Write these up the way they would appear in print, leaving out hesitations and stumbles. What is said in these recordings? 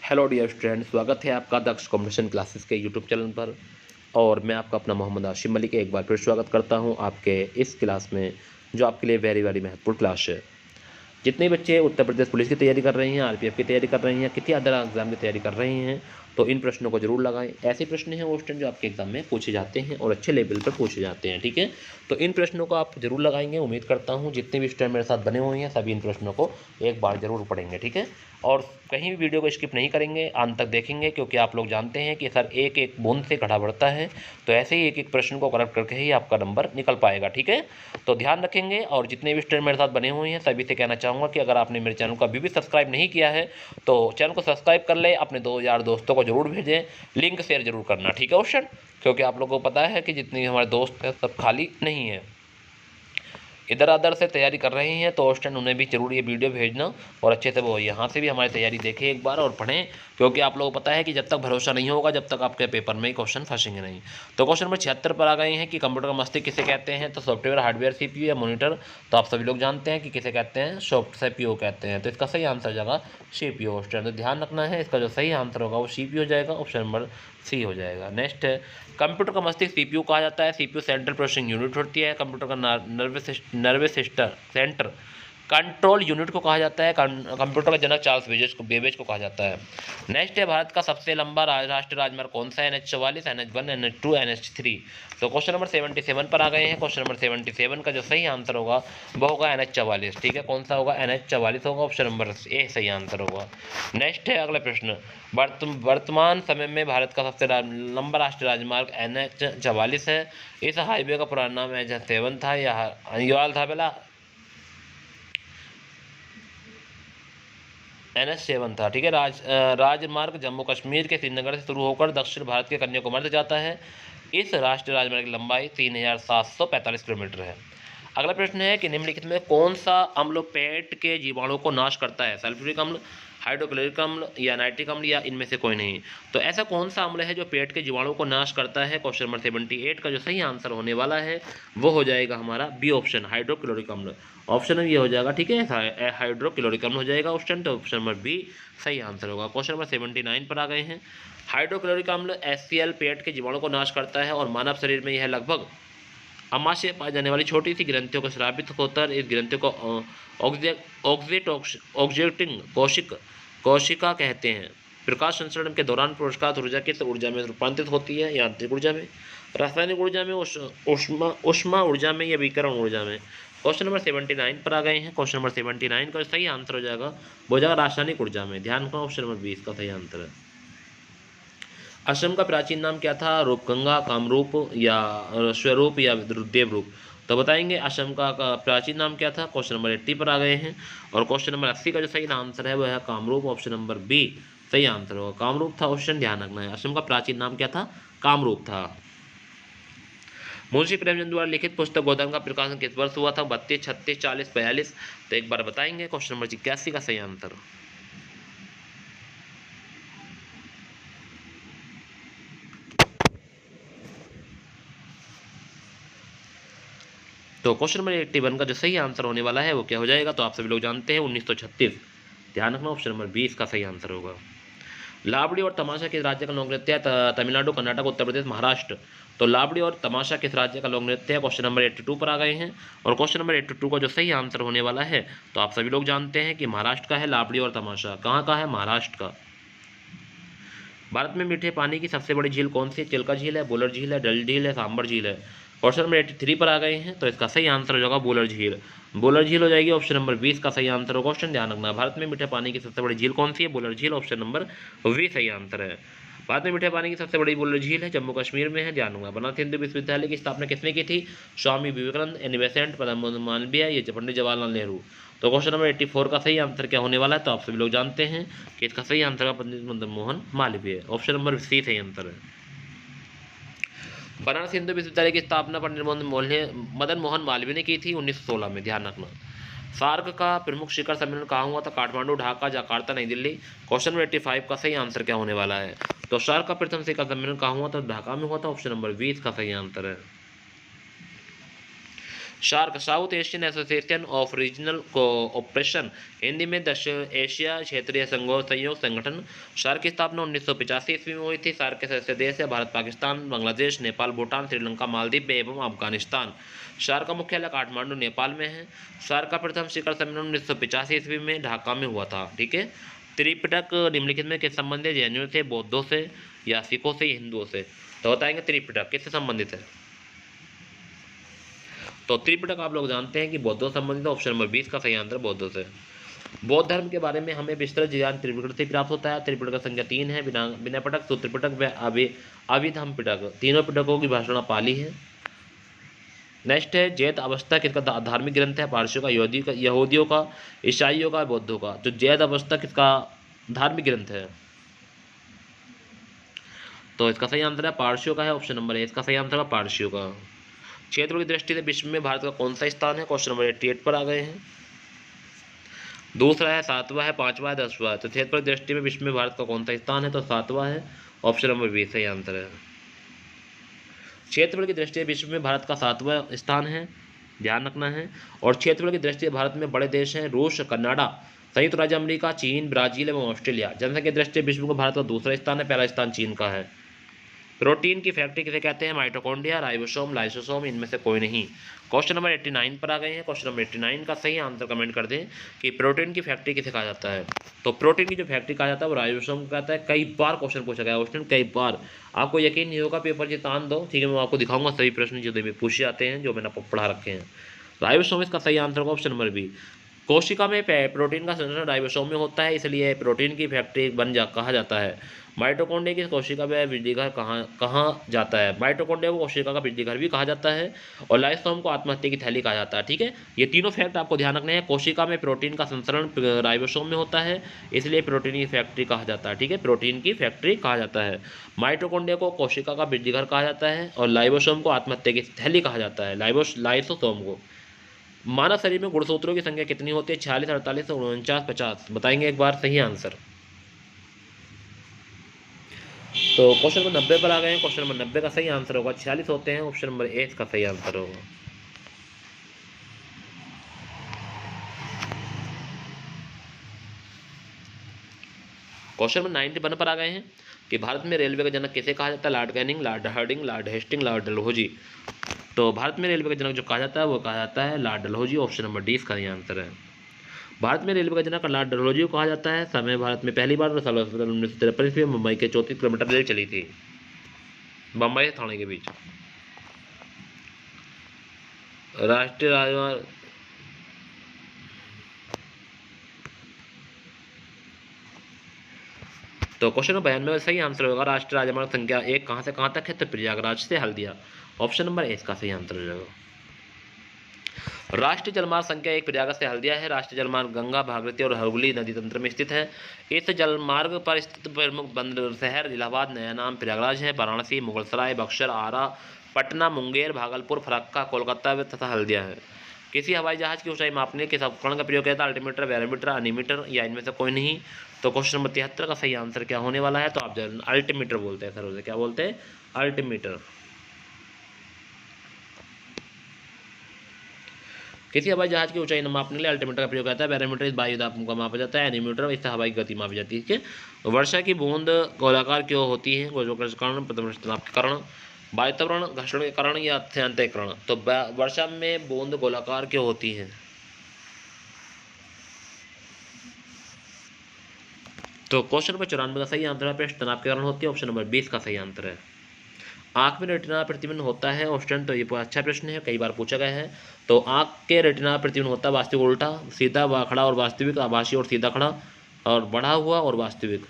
Hello dear student, स्वागत है आपका दक्ष कॉम्पिटिशन क्लासेस के यूट्यूब चैनल पर। और मैं आपका अपना मोहम्मद आशिम मलिक एक बार फिर स्वागत करता हूं आपके इस क्लास में, जो आपके लिए वेरी वेरी महत्वपूर्ण क्लास है। जितने बच्चे उत्तर प्रदेश पुलिस की तैयारी कर रहे हैं, आरपीएफ की तैयारी कर रहे हैं, किसी अदर एग्जाम की तैयारी कर रहे हैं, तो इन प्रश्नों को जरूर लगाएं। ऐसे प्रश्न हैं वो स्टूडेंट जो आपके एग्जाम में पूछे जाते हैं और अच्छे लेवल पर पूछे जाते हैं, ठीक है। तो इन प्रश्नों को आप जरूर लगाएंगे। उम्मीद करता हूँ जितने भी स्टूडेंट मेरे साथ बने हुए हैं सभी इन प्रश्नों को एक बार जरूर पढ़ेंगे, ठीक है। और कहीं भी वीडियो को स्किप नहीं करेंगे, अंत तक देखेंगे, क्योंकि आप लोग जानते हैं कि सर एक एक बूंद से घड़ा बढ़ता है। तो ऐसे ही एक एक प्रश्न को करेक्ट करके ही आपका नंबर निकल पाएगा, ठीक है। तो ध्यान रखेंगे। और जितने भी स्टूडेंट मेरे साथ बने हुए हैं सभी से कहना चाहूँगा कि अगर आपने मेरे चैनल को अभी भी सब्सक्राइब नहीं किया है तो चैनल को सब्सक्राइब कर ले, अपने 2 यार दोस्तों को जरूर भेजें, लिंक शेयर जरूर करना, ठीक है क्वेश्चन। क्योंकि आप लोगों को पता है कि जितने हमारे दोस्त हैं सब खाली नहीं है, इधर अदर से तैयारी कर रहे हैं। तो स्टूडेंट उन्हें भी जरूर ये वीडियो भेजना और अच्छे से वो यहाँ से भी हमारी तैयारी देखें एक बार और पढ़ें। क्योंकि आप लोगों को पता है कि जब तक भरोसा नहीं होगा जब तक आपके पेपर में ही क्वेश्चन फंसेंगे नहीं। तो क्वेश्चन नंबर 76 पर आ गए हैं कि कंप्यूटर का मस्तिष्क किसे कहते हैं। तो सॉफ्टवेयर, हार्डवेयर, सीपीयू या मॉनिटर। तो आप सभी लोग जानते हैं कि किसे कहते हैं, सीपीयू कहते हैं। तो इसका सही आंसर हो जाएगा सीपीयू। स्टूडेंट तो ध्यान रखना है, इसका जो सही आंसर होगा वो सीपीयू हो जाएगा, ऑप्शन नंबर सी हो जाएगा। नेक्स्ट है, कंप्यूटर का मस्तिष्क सीपीयू कहा जाता है। सीपीयू सेंट्रल प्रोसेसिंग यूनिट होती है। कंप्यूटर का nervous system centre control unit को कहा जाता है। कंप्यूटर का जनक चार्ल्स बेबेज को कहा जाता है। नेक्स्ट है, भारत का सबसे लंबा राष्ट्रीय राजमार्ग कौन सा है। NH-44, NH-1, NH-2, NH-3। तो क्वेश्चन नंबर 77 पर आ गए हैं। क्वेश्चन नंबर 77 का जो सही आंसर होगा वो होगा NH-44, ठीक है। कौन सा होगा, NH-44 होगा, ऑप्शन नंबर ए सही आंसर होगा। नेक्स्ट है अगला प्रश्न, वर्तमान समय में भारत का सबसे लंबा राष्ट्रीय राजमार्ग NH-44 है। इस हाईवे का पुराना नाम NH-7 था या हरियाल था पहला, NH-7 था, ठीक है। राजमार्ग जम्मू कश्मीर के श्रीनगर से शुरू होकर दक्षिण भारत के कन्याकुमारी तक जाता है। इस राष्ट्रीय राजमार्ग की लंबाई 3745 किलोमीटर है। अगला प्रश्न है कि निम्नलिखित में कौन सा अम्ल पेट के जीवाणु को नाश करता है। सल्फ्यूरिक अम्ल, हाइड्रोक्लोरिक अम्ल या नाइट्रिक अम्ल या इनमें से कोई नहीं। तो ऐसा कौन सा अम्ल है जो पेट के जीवाणु को नाश करता है। क्वेश्चन नंबर 78 का जो सही आंसर होने वाला है वो हो जाएगा हमारा बी ऑप्शन, हाइड्रोक्लोरिक अम्ल। ऑप्शन ये हो जाएगा, ठीक है, हाइड्रोक्लोरिक अम्ल हो जाएगा ऑप्शन। तो ऑप्शन नंबर बी सही आंसर होगा। क्वेश्चन नंबर 79 पर आ गए हैं। हाइड्रोक्लोरिक अम्ल HCl पेट के जीवाणु को नाश करता है और मानव शरीर में यह लगभग अमाशय पाई जाने वाली छोटी सी ग्रंथियों को स्रावित होकर इस ग्रंथियों को ऑक्जेक्टिंग कोशिका कहते हैं। प्रकाश संचरण के दौरान प्रकाश ऊर्जा किस ऊर्जा में रूपांतरित होती है। यांत्रिक ऊर्जा में, रासायनिक ऊर्जा में, ऊष्मा ऊर्जा में या विकिरण ऊर्जा में। क्वेश्चन नंबर 79 पर आ गए हैं। क्वेश्चन नंबर 79 का सही आंसर हो जाएगा वो हो जाएगा रासायनिक ऊर्जा में। ध्यान रखना, ऑप्शन नंबर 20 का सही आंसर है। असम का प्राचीन नाम क्या था। रूपगंगा, कामरूप या स्वरूप या देवरूप। तो बताएंगे असम का प्राचीन नाम क्या था। क्वेश्चन नंबर 80 पर आ गए हैं। और क्वेश्चन नंबर 80 का जो सही आंसर है वह है कामरूप, ऑप्शन नंबर बी सही आंसर होगा। कामरूप था ऑप्शन, ध्यान रखना है। असम का प्राचीन नाम क्या था, कामरूप था। मुंशी प्रेमचंद द्वारा लिखित पुस्तक गोदान का प्रकाशन किस वर्ष हुआ था। 32, 36, 40, 42। तो एक बार बताएंगे। क्वेश्चन नंबर 81 का सही आंसर। तो क्वेश्चन नंबर 81 का जो सही आंसर होने वाला है वो क्या हो जाएगा। तो आप सभी लोग जानते हैं 1936। ध्यान रखना, ऑप्शन नंबर 20 का सही आंसर होगा। लावड़ी और तमाशा किस राज्य का लोक नृत्य है। तमिलनाडु, कर्नाटक, उत्तर प्रदेश, महाराष्ट्र। तो लावड़ी और तमाशा किस राज्य का लोक नृत्य है। क्वेश्चन नंबर 82 पर आ गए हैं। और क्वेश्चन नंबर 82 का जो सही आंसर होने वाला है तो आप सभी लोग जानते हैं कि महाराष्ट्र का है लावड़ी और तमाशा। कहाँ का है, महाराष्ट्र का। भारत में मीठे पानी की सबसे बड़ी झील कौन सी है। चिल्का झील है, बुलर झील है, डल झील है, सांबर झील है। क्वेश्चन नंबर 83 पर आ गए हैं। तो इसका सही आंसर हो जाएगा बुलर झील। बुलर झील हो जाएगी, ऑप्शन नंबर 20 का सही आंसर होगा। क्वेश्चन ध्यान रखना, भारत में मीठे पानी की सबसे बड़ी झील कौन सी है, बुलर झील, ऑप्शन नंबर 20 सही आंसर है। भारत में मीठे पानी की सबसे बड़ी बुलर झील है, जम्मू कश्मीर में है, ध्यान रखना। बनारस हिंदू विश्वविद्यालय की स्थापना किसने की थी। स्वामी विवेकानंद, एनी बेसेंट, मालवीय, ये पंडित जवाहरलाल नेहरू। तो क्वेश्चन नंबर 84 का सही आंसर क्या होने वाला है। तो आप सभी लोग जानते हैं कि इसका सही आंसर है Pandit Madan Mohan Malviya, option number C सही आंसर है। बनारस हिंदू विश्वविद्यालय की स्थापना पंडित मदन मोहन मालवीय ने की थी 1916 में, ध्यान रखना। सार्क का प्रमुख शिखर सम्मेलन कहाँ हुआ था। काठमांडू, ढाका, जकार्ता, नई दिल्ली। क्वेश्चन नंबर 85 का सही आंसर क्या होने वाला है। तो सार्क का प्रथम शिखर सम्मेलन कहाँ हुआ था, ढाका में हुआ था, ऑप्शन नंबर 20 का सही आंसर है। Shark south Asian association of regional cooperation, Hindi में दक्षिण एशिया क्षेत्रीय सहयोग संगठन। शार्क की स्थापना 1985 ईस्वी में हुई थी। शार्क के सदस्य देश है भारत, पाकिस्तान, बांग्लादेश, नेपाल, भूटान, श्रीलंका, मालदीव एवं अफगानिस्तान। शार्क का मुख्यालय काठमांडू नेपाल में है। शार्क का प्रथम शिखर सम्मेलन 1985 ईस्वी में ढाका में हुआ था। ठीक है। त्रिपिटक निम्नलिखित में किस संबंधित जैनियों से, बौद्धों से या सिखों से, हिंदुओं से? तो बताएंगे त्रिपिटक किससे संबंधित है? तो त्रिपिटक आप लोग जानते हैं कि बौद्धों से संबंधित है। ऑप्शन नंबर 20 का सही आंसर बौद्धों से। बौद्ध धर्म के बारे में हमें विस्तृत ज्ञान त्रिपिटक से प्राप्त होता है। त्रिपिटक का संख्या 3 है, बिना पिटक, सूत्रपिटक व अभिधम्म पिटक, तीनों पिटकों की भाषा पाली है। नेक्स्ट है जैद अवस्था किसका धार्मिक ग्रंथ है? पारसियों का, यहूदियों का, ईसाइयों का, बौद्धों का। तो जैद अवस्था किसका धार्मिक ग्रंथ है? तो इसका सही आंसर है पारसियों का है। ऑप्शन नंबर ए इसका सही आंसर है पारसियों का। क्षेत्र की दृष्टि से विश्व में भारत का कौन सा स्थान है? क्वेश्चन नंबर 88 पर आ गए हैं। दूसरा है 7वां है, 5वां है, 10वां है। तो क्षेत्र की दृष्टि में विश्व में भारत का कौन सा स्थान है? तो 7वां है। ऑप्शन नंबर बी सही आंसर है। क्षेत्रफल की दृष्टि से विश्व में भारत का 7वां स्थान है, ध्यान रखना है। और क्षेत्रफल की दृष्टि से भारत में बड़े देश हैं रूस, कनाडा, संयुक्त राज्य अमेरिका, चीन, ब्राजील एवं ऑस्ट्रेलिया। जनसंख्या की दृष्टि से विश्व में भारत का दूसरा स्थान है, पहला स्थान चीन का है। प्रोटीन की फैक्ट्री किसे कहते हैं? माइटोकॉन्ड्रिया, राइबोसोम, लाइसोसोम, इनमें से कोई नहीं। क्वेश्चन नंबर 89 पर आ गए हैं। क्वेश्चन नंबर 89 का सही आंसर कमेंट कर दें कि प्रोटीन की फैक्ट्री किसे कहा जाता है? तो प्रोटीन की जो फैक्ट्री कहा जाता है वो राइबोसोम को कहता है। कई बार क्वेश्चन पूछा गया क्वेश्चन, कई बार। आपको यकीन नहीं होगा, पेपर जितान दो, ठीक है, मैं आपको दिखाऊंगा सभी प्रश्न जो पूछे जाते हैं, जो मैंने आपको पढ़ा रखे हैं। राइबोसोम इसका सही आंसर होगा ऑप्शन नंबर बी। कोशिका में प्रोटीन का संश्लेषण राइबोसोम में होता है, इसलिए प्रोटीन की फैक्ट्री कहा जाता है। माइटोकॉन्ड्रिया की कोशिका में बिजली घर कहाँ जाता है? माइटोकॉन्ड्रिया को कोशिका का बिजली घर भी कहा जाता है, और लाइसोसोम को आत्महत्या की थैली कहा जाता है। ठीक है, ये तीनों फैक्ट आपको ध्यान रखने हैं। कोशिका में प्रोटीन का संश्लेषण राइबोसोम में होता है, इसलिए प्रोटीन की फैक्ट्री कहा जाता है। ठीक है, प्रोटीन की फैक्ट्री कहा जाता है। माइटोकॉन्ड्रिया को कोशिका का बिजली घर कहा जाता है, और लाइसोसोम को आत्महत्या की थैली कहा जाता है, लाइसोसोम को। मानव शरीर में गुणसूत्रों की संख्या कितनी होती है? 46, 48, 49, 50। बताएंगे एक बार सही आंसर। तो क्वेश्चन नंबर 90 पर आ गए हैं। क्वेश्चन नंबर 90 का सही आंसर होगा 46 होते हैं। ऑप्शन नंबर ए का सही आंसर होगा। क्वेश्चन नंबर 91 पर आ गए हैं कि भारत में रेलवे का जनक किसे कहा जाता है? Lord Canning, lord Harding, lord Hasting, lord Dalhousie. तो भारत में रेलवे का जनक जो कहा जाता है वो कहा जाता है Lord Dalhousie. Option number D इसका आंसर है। भारत में रेलवे का जनक लॉर्ड डलहौजी को कहा जाता है। समय भारत में पहली बार 1953 में मुंबई के 34 किलोमीटर रेल चली थी, बम्बई से थाने के बीच। राष्ट्रीय राजमार्ग तो क्वेश्चन नंबर 92 में सही आंसर होगा राष्ट्रीय राजमार्ग संख्या 1 कहाँ से कहाँ तक है? तो प्रयागराज से हल्दिया। ऑप्शन नंबर ए इसका सही आंसर हो जाएगा। राष्ट्रीय जलमार्ग संख्या 1 प्रयागराज से हल्दिया है। राष्ट्रीय जलमार्ग गंगा, भागीरथी और हुगली नदी तंत्र में स्थित है। इस जलमार्ग पर स्थित प्रमुख बंदर शहर इलाहाबाद, नया नाम प्रयागराज है। वाराणसी, मुगलसराय, बक्सर, आरा, पटना, मुंगेर, भागलपुर, फरक्का, कोलकाता तथा हल्दिया है। किसी हवाई जहाज की ऊंचाई मापने के उपकरण का प्रयोग किया जाता है? अल्टीमीटर, बैरोमीटर, अनीमीटर, या इनमें से कोई नहीं। तो क्वेश्चन नंबर 73 का सही आंसर क्या होने वाला है? तो आप अल्टीमीटर बोलते हैं सर, उसे क्या बोलते हैं? अल्टीमीटर। किसी हवाई जहाज की ऊंचाई मापने के लिए अल्टीमीटर का प्रयोग करता है। बैरोमीटर इस वायु दाब को मापा जाता है। एनीमीटर इससे हवाई गति मापी जाती है। ठीक है। वर्षा की बूंद गोलाकार क्यों होती है? गोलाकार के कारण, प्रथम तनाव के कारण, वातावरण घर्षण के कारण, या अत्यंत के कारण। तो वर्षा में बूंद गोलाकार क्यों होती है? तो क्वेश्चन नंबर 94 का सही आंसर है पृष्ठ तनाव के कारण होती है। ऑप्शन नंबर 20 का सही आंसर है। आंख में रेटिना प्रतिबिंब होता है ऑस्टेंट। तो ये अच्छा प्रश्न है, कई बार पूछा गया है। तो आंख के रेटिना प्रतिबिंब होता है वास्तविक, उल्टा, सीधा व खड़ा और वास्तविक, आभासी और सीधा खड़ा, और बढ़ा हुआ और वास्तविक।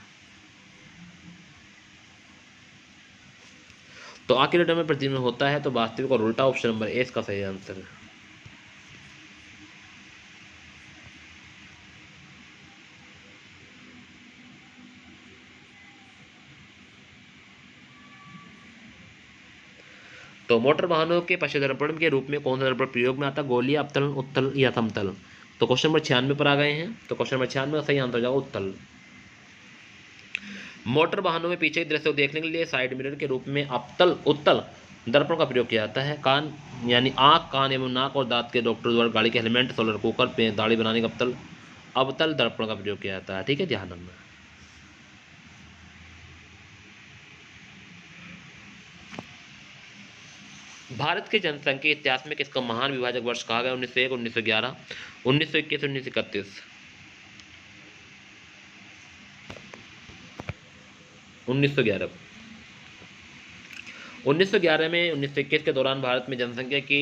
तो आंख के रेटिना में प्रतिबिंब होता है तो वास्तविक और उल्टा। ऑप्शन नंबर ए का सही आंसर है। तो मोटर वाहनों के पश्चात दर्पण के रूप में कौन सा दर्पण प्रयोग में आता है? गोलीय, अवतल, उत्तल या समतल। तो क्वेश्चन नंबर 96 पर आ गए हैं। तो क्वेश्चन नंबर 96 का सही आंसर हो जाएगा उत्तल। मोटर वाहनों में पीछे के दृश्य को देखने के लिए साइड मिरर के रूप में अवतल, उत्तल दर्पण का प्रयोग किया जाता है। कान यानी आँख, कान एवं नाक और दांत के डॉक्टर द्वारा गाड़ी के हेलमेट, सोलर कुकर पे दाढ़ी बनाने का अवतल दर्पण का प्रयोग किया जाता है। ठीक है, ध्यान रखना। भारत के जनसंख्या इतिहास में किसको महान विभाजक वर्ष कहा गया? 1901, 1911, 1921, 1931। 1911। 1911 में 1921 के दौरान भारत में जनसंख्या की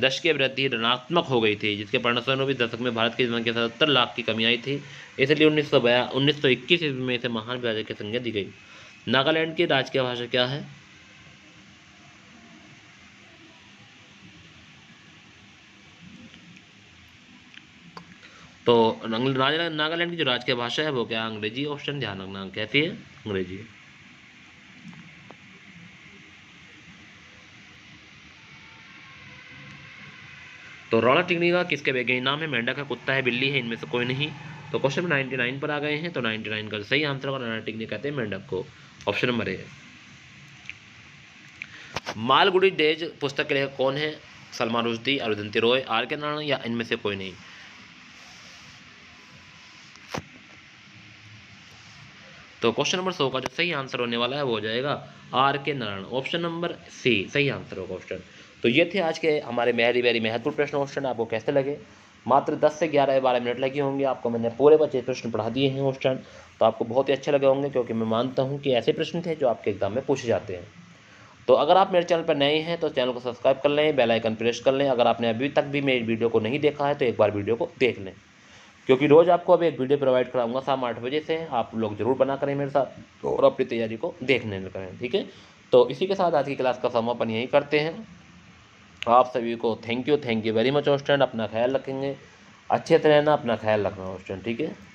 दशकीय वृद्धि ऋणात्मक हो गई थी, जिसके परिणामस्वरूप इस दशक में भारत की जनसंख्या 77 लाख की कमी आई थी। इसलिए 1921 ईस्वी में इसे महान विभाजक की संज्ञा दी गई। नागालैंड की राजकीय भाषा क्या है? तो नागालैंड की जो राजकीय भाषा है वो क्या? अंग्रेजी। ऑप्शन ध्यान रखना, कैसी है? अंग्रेजी। तो रॉला टिग्रिगा किसके वैज्ञानिक नाम है? मेंढक है, कुत्ता है, बिल्ली है, इनमें से कोई नहीं। तो क्वेश्चन 99 पर आ गए हैं। तो 99 का सही आंसर होगा रॉला टिग्रिगा कहते हैं मेंढक को। Option number A. Malgudi days पुस्तक के लेखक कौन है? सलमान रुश्दी, अरुंधति रॉय, आर के नारायण या इनमें से कोई नहीं। तो क्वेश्चन नंबर 100 का जो सही आंसर होने वाला है वो हो जाएगा आर के नारायण। ऑप्शन नंबर सी सही आंसर होगा क्वेश्चन। तो ये थे आज के हमारे वेरी महत्वपूर्ण प्रश्न क्वेश्चन। आपको कैसे लगे? मात्र 10 से 11-12 मिनट लगे होंगे। आपको मैंने पूरे 25 प्रश्न पढ़ा दिए हैं क्वेश्चन। तो आपको बहुत ही अच्छे लगे होंगे, क्योंकि मैं मानता हूँ कि ऐसे प्रश्न थे जो आपके एग्जाम में पूछे जाते हैं। तो अगर आप मेरे चैनल पर नए हैं तो चैनल को सब्सक्राइब कर लें, बेल आइकन प्रेस कर लें। अगर आपने अभी तक भी मेरी वीडियो को नहीं देखा है तो एक बार वीडियो को देख लें, क्योंकि रोज़ आपको अभी एक वीडियो प्रोवाइड कराऊंगा शाम 8 बजे से। आप लोग जरूर बना करें मेरे साथ और अपनी तैयारी को देखने में करें। ठीक है, तो इसी के साथ आज की क्लास का समापन यही करते हैं। आप सभी को thank you very much student. अपना ख्याल रखेंगे, अच्छे से रहना, अपना ख्याल रखना स्टूडेंट। ठीक है।